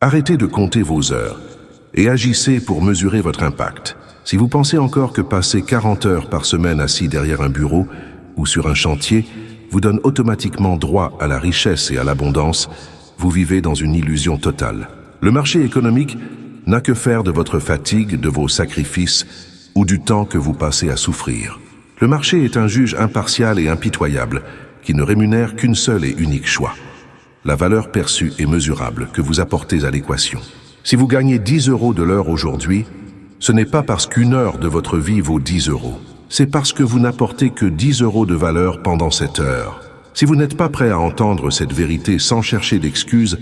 Arrêtez de compter vos heures et agissez pour mesurer votre impact. Si vous pensez encore que passer 40 heures par semaine assis derrière un bureau ou sur un chantier vous donne automatiquement droit à la richesse et à l'abondance, vous vivez dans une illusion totale. Le marché économique n'a que faire de votre fatigue, de vos sacrifices ou du temps que vous passez à souffrir. Le marché est un juge impartial et impitoyable qui ne rémunère qu'une seule et unique choix: la valeur perçue et mesurable que vous apportez à l'équation. Si vous gagnez 10 € de l'heure aujourd'hui, ce n'est pas parce qu'une heure de votre vie vaut 10 €. C'est parce que vous n'apportez que 10 € de valeur pendant cette heure. Si vous n'êtes pas prêt à entendre cette vérité sans chercher d'excuses,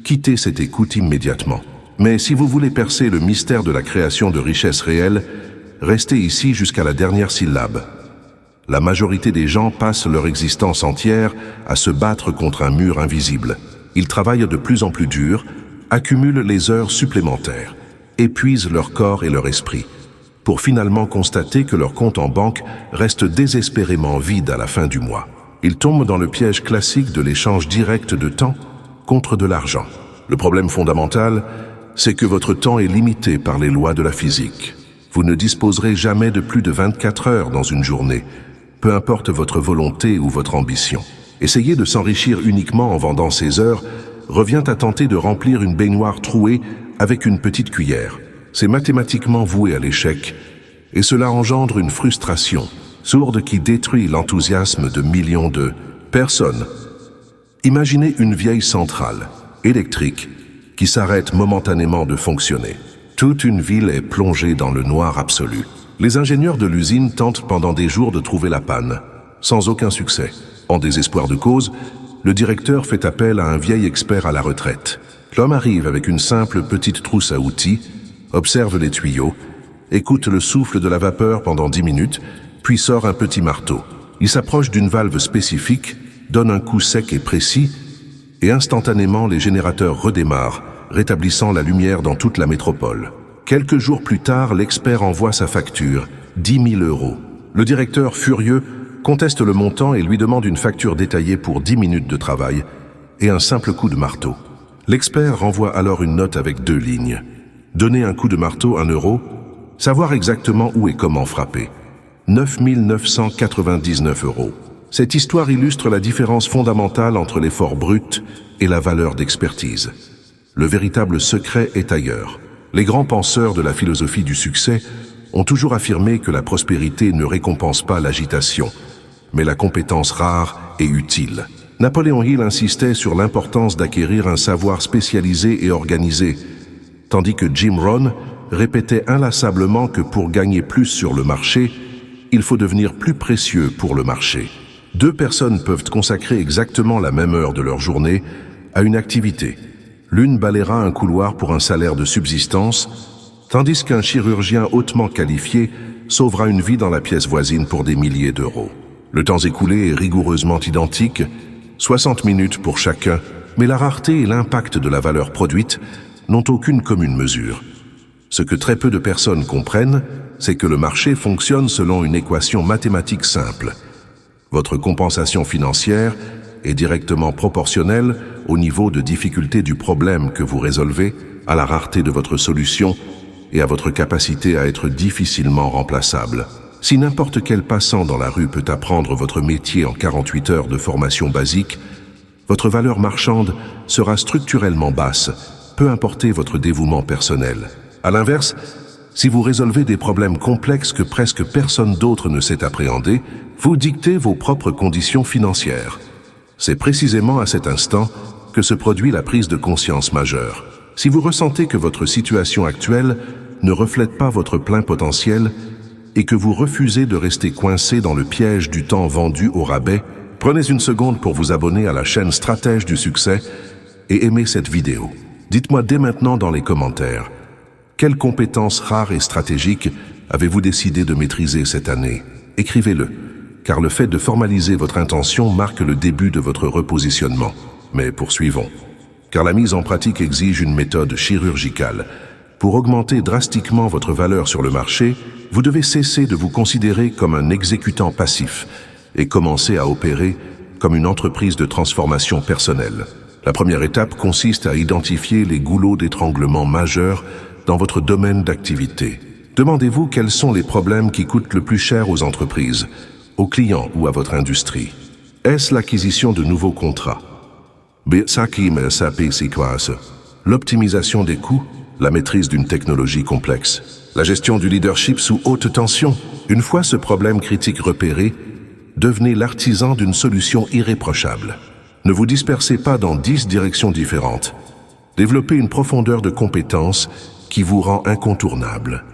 quittez cette écoute immédiatement. Mais si vous voulez percer le mystère de la création de richesses réelles, restez ici jusqu'à la dernière syllabe. La majorité des gens passent leur existence entière à se battre contre un mur invisible. Ils travaillent de plus en plus dur, accumulent les heures supplémentaires, épuisent leur corps et leur esprit, pour finalement constater que leur compte en banque reste désespérément vide à la fin du mois. Ils tombent dans le piège classique de l'échange direct de temps contre de l'argent. Le problème fondamental, c'est que votre temps est limité par les lois de la physique. Vous ne disposerez jamais de plus de 24 heures dans une journée, peu importe votre volonté ou votre ambition. Essayer de s'enrichir uniquement en vendant ces heures revient à tenter de remplir une baignoire trouée avec une petite cuillère. C'est mathématiquement voué à l'échec, et cela engendre une frustration sourde qui détruit l'enthousiasme de millions de personnes. Imaginez une vieille centrale électrique qui s'arrête momentanément de fonctionner. Toute une ville est plongée dans le noir absolu. Les ingénieurs de l'usine tentent pendant des jours de trouver la panne, sans aucun succès. En désespoir de cause, le directeur fait appel à un vieil expert à la retraite. L'homme arrive avec une simple petite trousse à outils, observe les tuyaux, écoute le souffle de la vapeur pendant 10 minutes, puis sort un petit marteau. Il s'approche d'une valve spécifique, donne un coup sec et précis, et instantanément les générateurs redémarrent, rétablissant la lumière dans toute la métropole. Quelques jours plus tard, l'expert envoie sa facture, 10 000 €. Le directeur, furieux, conteste le montant et lui demande une facture détaillée pour 10 minutes de travail et un simple coup de marteau. L'expert renvoie alors une note avec 2 lignes. Donner un coup de marteau, 1 €, savoir exactement où et comment frapper. 9 999 €. Cette histoire illustre la différence fondamentale entre l'effort brut et la valeur d'expertise. Le véritable secret est ailleurs. Les grands penseurs de la philosophie du succès ont toujours affirmé que la prospérité ne récompense pas l'agitation, mais la compétence rare et utile. Napoléon Hill insistait sur l'importance d'acquérir un savoir spécialisé et organisé, tandis que Jim Rohn répétait inlassablement que pour gagner plus sur le marché, il faut devenir plus précieux pour le marché. 2 personnes peuvent consacrer exactement la même heure de leur journée à une activité. L'une balayera un couloir pour un salaire de subsistance, tandis qu'un chirurgien hautement qualifié sauvera une vie dans la pièce voisine pour des milliers d'euros. Le temps écoulé est rigoureusement identique, 60 minutes pour chacun, mais la rareté et l'impact de la valeur produite n'ont aucune commune mesure. Ce que très peu de personnes comprennent, c'est que le marché fonctionne selon une équation mathématique simple. Votre compensation financière est directement proportionnelle au niveau de difficulté du problème que vous résolvez, à la rareté de votre solution et à votre capacité à être difficilement remplaçable. Si n'importe quel passant dans la rue peut apprendre votre métier en 48 heures de formation basique, votre valeur marchande sera structurellement basse, peu importe votre dévouement personnel. À l'inverse, si vous résolvez des problèmes complexes que presque personne d'autre ne sait appréhender, vous dictez vos propres conditions financières. C'est précisément à cet instant que se produit la prise de conscience majeure. Si vous ressentez que votre situation actuelle ne reflète pas votre plein potentiel et que vous refusez de rester coincé dans le piège du temps vendu au rabais, prenez une seconde pour vous abonner à la chaîne Stratège du succès et aimez cette vidéo. Dites-moi dès maintenant dans les commentaires, quelles compétences rares et stratégiques avez-vous décidé de maîtriser cette année? Écrivez-le, car le fait de formaliser votre intention marque le début de votre repositionnement. Mais poursuivons, car la mise en pratique exige une méthode chirurgicale. Pour augmenter drastiquement votre valeur sur le marché, vous devez cesser de vous considérer comme un exécutant passif et commencer à opérer comme une entreprise de transformation personnelle. La première étape consiste à identifier les goulots d'étranglement majeurs dans votre domaine d'activité. Demandez-vous quels sont les problèmes qui coûtent le plus cher aux entreprises, aux clients ou à votre industrie. Est-ce l'acquisition de nouveaux contrats? L'optimisation des coûts, la maîtrise d'une technologie complexe, la gestion du leadership sous haute tension. Une fois ce problème critique repéré, devenez l'artisan d'une solution irréprochable. Ne vous dispersez pas dans 10 directions différentes. Développez une profondeur de compétences qui vous rend incontournable.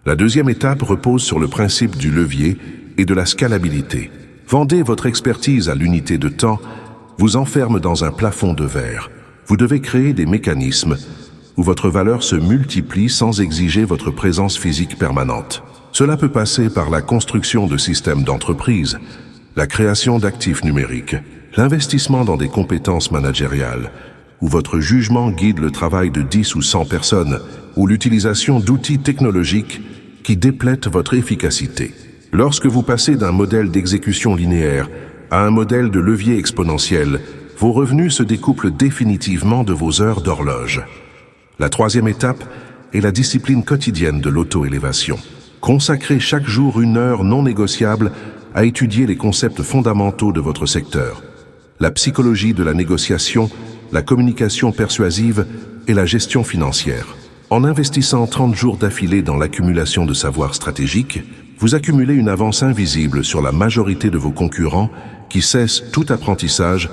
La deuxième étape repose sur le principe du levier et de la scalabilité. Vendez votre expertise à l'unité de temps, vous enferme dans un plafond de verre. Vous devez créer des mécanismes où votre valeur se multiplie sans exiger votre présence physique permanente. Cela peut passer par la construction de systèmes d'entreprise, la création d'actifs numériques, l'investissement dans des compétences managériales, où votre jugement guide le travail de 10 ou 100 personnes, ou l'utilisation d'outils technologiques qui déplètent votre efficacité. Lorsque vous passez d'un modèle d'exécution linéaire à un modèle de levier exponentiel, vos revenus se découplent définitivement de vos heures d'horloge. La troisième étape est la discipline quotidienne de l'auto-élévation. Consacrez chaque jour une heure non négociable à étudier les concepts fondamentaux de votre secteur, la psychologie de la négociation, la communication persuasive et la gestion financière. En investissant 30 jours d'affilée dans l'accumulation de savoirs stratégiques, vous accumulez une avance invisible sur la majorité de vos concurrents qui cessent tout apprentissage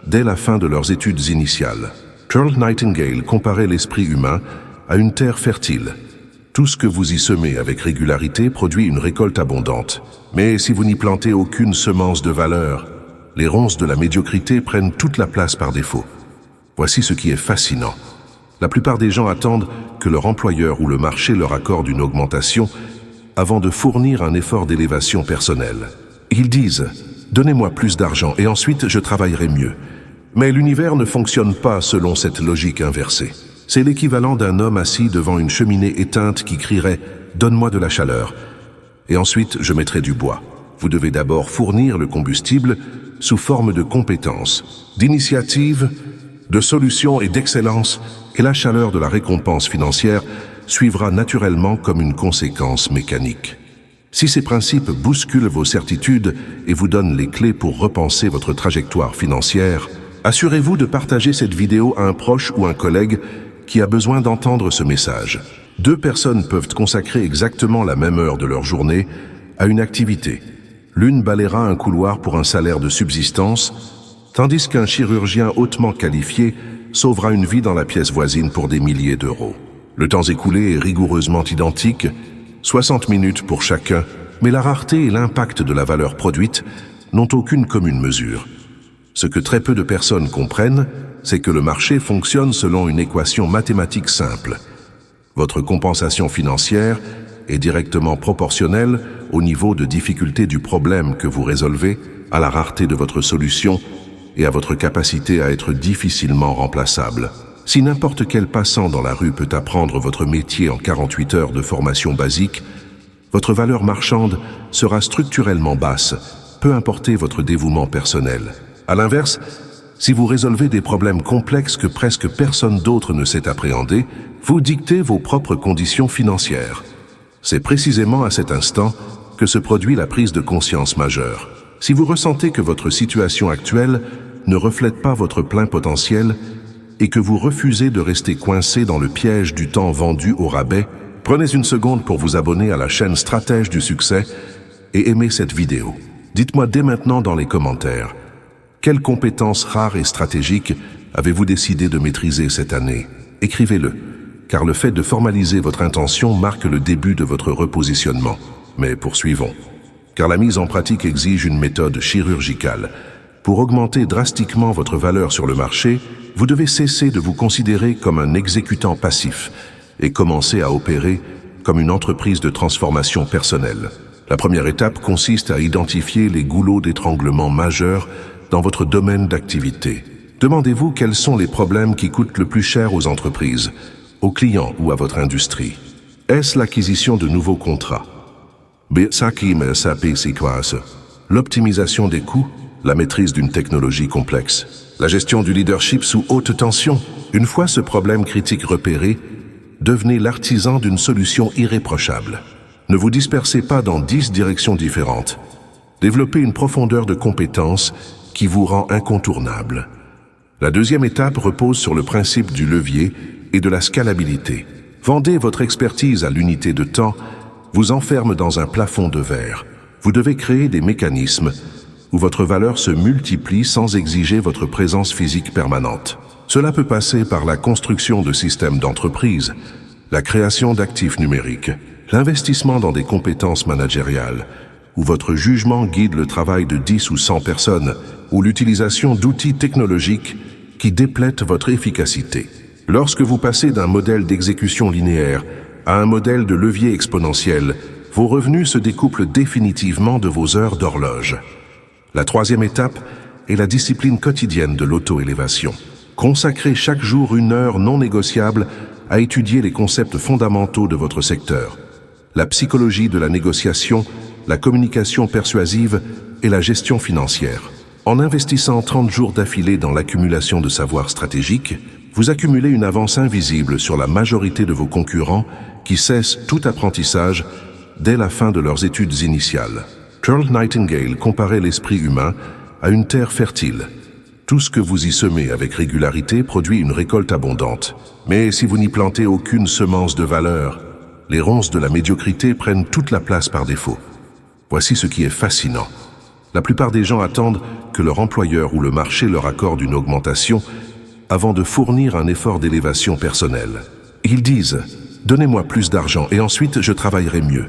dès la fin de leurs études initiales. Earl Nightingale comparait l'esprit humain à une terre fertile. Tout ce que vous y semez avec régularité produit une récolte abondante. Mais si vous n'y plantez aucune semence de valeur, les ronces de la médiocrité prennent toute la place par défaut. Voici ce qui est fascinant. La plupart des gens attendent que leur employeur ou le marché leur accorde une augmentation avant de fournir un effort d'élévation personnelle. Ils disent « Donnez-moi plus d'argent et ensuite je travaillerai mieux ». Mais l'univers ne fonctionne pas selon cette logique inversée. C'est l'équivalent d'un homme assis devant une cheminée éteinte qui crierait « Donne-moi de la chaleur » et ensuite je mettrai du bois. Vous devez d'abord fournir le combustible sous forme de compétences, d'initiative, de solutions et d'excellence, et la chaleur de la récompense financière suivra naturellement comme une conséquence mécanique. Si ces principes bousculent vos certitudes et vous donnent les clés pour repenser votre trajectoire financière, assurez-vous de partager cette vidéo à un proche ou un collègue qui a besoin d'entendre ce message. 2 personnes peuvent consacrer exactement la même heure de leur journée à une activité. L'une balayera un couloir pour un salaire de subsistance, tandis qu'un chirurgien hautement qualifié sauvera une vie dans la pièce voisine pour des milliers d'euros. Le temps écoulé est rigoureusement identique, 60 minutes pour chacun, mais la rareté et l'impact de la valeur produite n'ont aucune commune mesure. Ce que très peu de personnes comprennent, c'est que le marché fonctionne selon une équation mathématique simple. Votre compensation financière est directement proportionnelle au niveau de difficulté du problème que vous résolvez, à la rareté de votre solution et à votre capacité à être difficilement remplaçable. Si n'importe quel passant dans la rue peut apprendre votre métier en 48 heures de formation basique, votre valeur marchande sera structurellement basse, peu importer votre dévouement personnel. À l'inverse, si vous résolvez des problèmes complexes que presque personne d'autre ne sait appréhender, vous dictez vos propres conditions financières. C'est précisément à cet instant que se produit la prise de conscience majeure. Si vous ressentez que votre situation actuelle ne reflète pas votre plein potentiel et que vous refusez de rester coincé dans le piège du temps vendu au rabais, prenez une seconde pour vous abonner à la chaîne Stratège du succès et aimez cette vidéo. Dites-moi dès maintenant dans les commentaires, quelles compétences rares et stratégiques avez-vous décidé de maîtriser cette année? Écrivez-le, car le fait de formaliser votre intention marque le début de votre repositionnement. Mais poursuivons, car la mise en pratique exige une méthode chirurgicale. Pour augmenter drastiquement votre valeur sur le marché, vous devez cesser de vous considérer comme un exécutant passif et commencer à opérer comme une entreprise de transformation personnelle. La première étape consiste à identifier les goulots d'étranglement majeurs dans votre domaine d'activité. Demandez-vous quels sont les problèmes qui coûtent le plus cher aux entreprises, aux clients ou à votre industrie. Est-ce l'acquisition de nouveaux contrats? L'optimisation des coûts, la maîtrise d'une technologie complexe, la gestion du leadership sous haute tension. Une fois ce problème critique repéré, devenez l'artisan d'une solution irréprochable. Ne vous dispersez pas dans 10 directions différentes. Développez une profondeur de compétences qui vous rend incontournable. La deuxième étape repose sur le principe du levier et de la scalabilité. Vendez votre expertise à l'unité de temps, vous enferme dans un plafond de verre. Vous devez créer des mécanismes où votre valeur se multiplie sans exiger votre présence physique permanente. Cela peut passer par la construction de systèmes d'entreprise, la création d'actifs numériques, l'investissement dans des compétences managériales, où votre jugement guide le travail de 10 ou 100 personnes, ou l'utilisation d'outils technologiques qui déplètent votre efficacité. Lorsque vous passez d'un modèle d'exécution linéaire à un modèle de levier exponentiel, vos revenus se découplent définitivement de vos heures d'horloge. La troisième étape est la discipline quotidienne de l'auto-élévation. Consacrez chaque jour une heure non négociable à étudier les concepts fondamentaux de votre secteur. La psychologie de la négociation, la communication persuasive et la gestion financière. En investissant 30 jours d'affilée dans l'accumulation de savoirs stratégiques, vous accumulez une avance invisible sur la majorité de vos concurrents qui cessent tout apprentissage dès la fin de leurs études initiales. Charles Nightingale comparait l'esprit humain à une terre fertile. Tout ce que vous y semez avec régularité produit une récolte abondante. Mais si vous n'y plantez aucune semence de valeur, les ronces de la médiocrité prennent toute la place par défaut. Voici ce qui est fascinant. La plupart des gens attendent que leur employeur ou le marché leur accorde une augmentation avant de fournir un effort d'élévation personnelle. Ils disent « Donnez-moi plus d'argent et ensuite je travaillerai mieux ».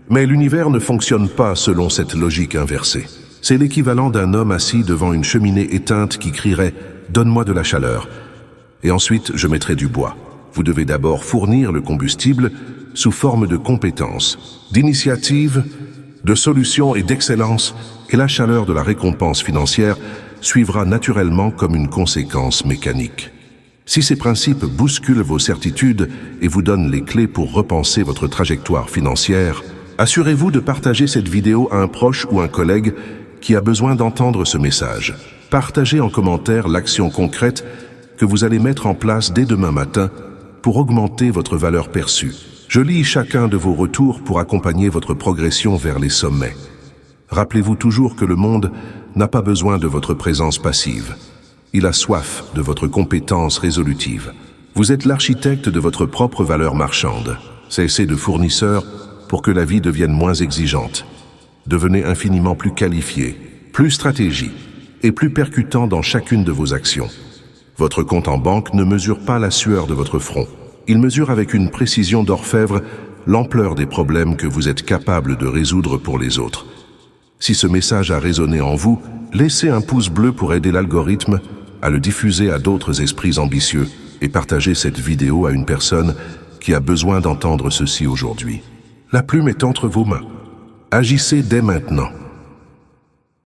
Mais l'univers ne fonctionne pas selon cette logique inversée. C'est l'équivalent d'un homme assis devant une cheminée éteinte qui crierait « Donne-moi de la chaleur » et ensuite je mettrai du bois. Vous devez d'abord fournir le combustible sous forme de compétences, d'initiative, de solutions et d'excellence, et la chaleur de la récompense financière suivra naturellement comme une conséquence mécanique. Si ces principes bousculent vos certitudes et vous donnent les clés pour repenser votre trajectoire financière, assurez-vous de partager cette vidéo à un proche ou un collègue qui a besoin d'entendre ce message. Partagez en commentaire l'action concrète que vous allez mettre en place dès demain matin pour augmenter votre valeur perçue. Je lis chacun de vos retours pour accompagner votre progression vers les sommets. Rappelez-vous toujours que le monde n'a pas besoin de votre présence passive. Il a soif de votre compétence résolutive. Vous êtes l'architecte de votre propre valeur marchande. Cessez de fournisseur pour que la vie devienne moins exigeante. Devenez infiniment plus qualifié, plus stratégique et plus percutant dans chacune de vos actions. Votre compte en banque ne mesure pas la sueur de votre front. Il mesure avec une précision d'orfèvre l'ampleur des problèmes que vous êtes capable de résoudre pour les autres. Si ce message a résonné en vous, laissez un pouce bleu pour aider l'algorithme à le diffuser à d'autres esprits ambitieux et partagez cette vidéo à une personne qui a besoin d'entendre ceci aujourd'hui. La plume est entre vos mains. Agissez dès maintenant.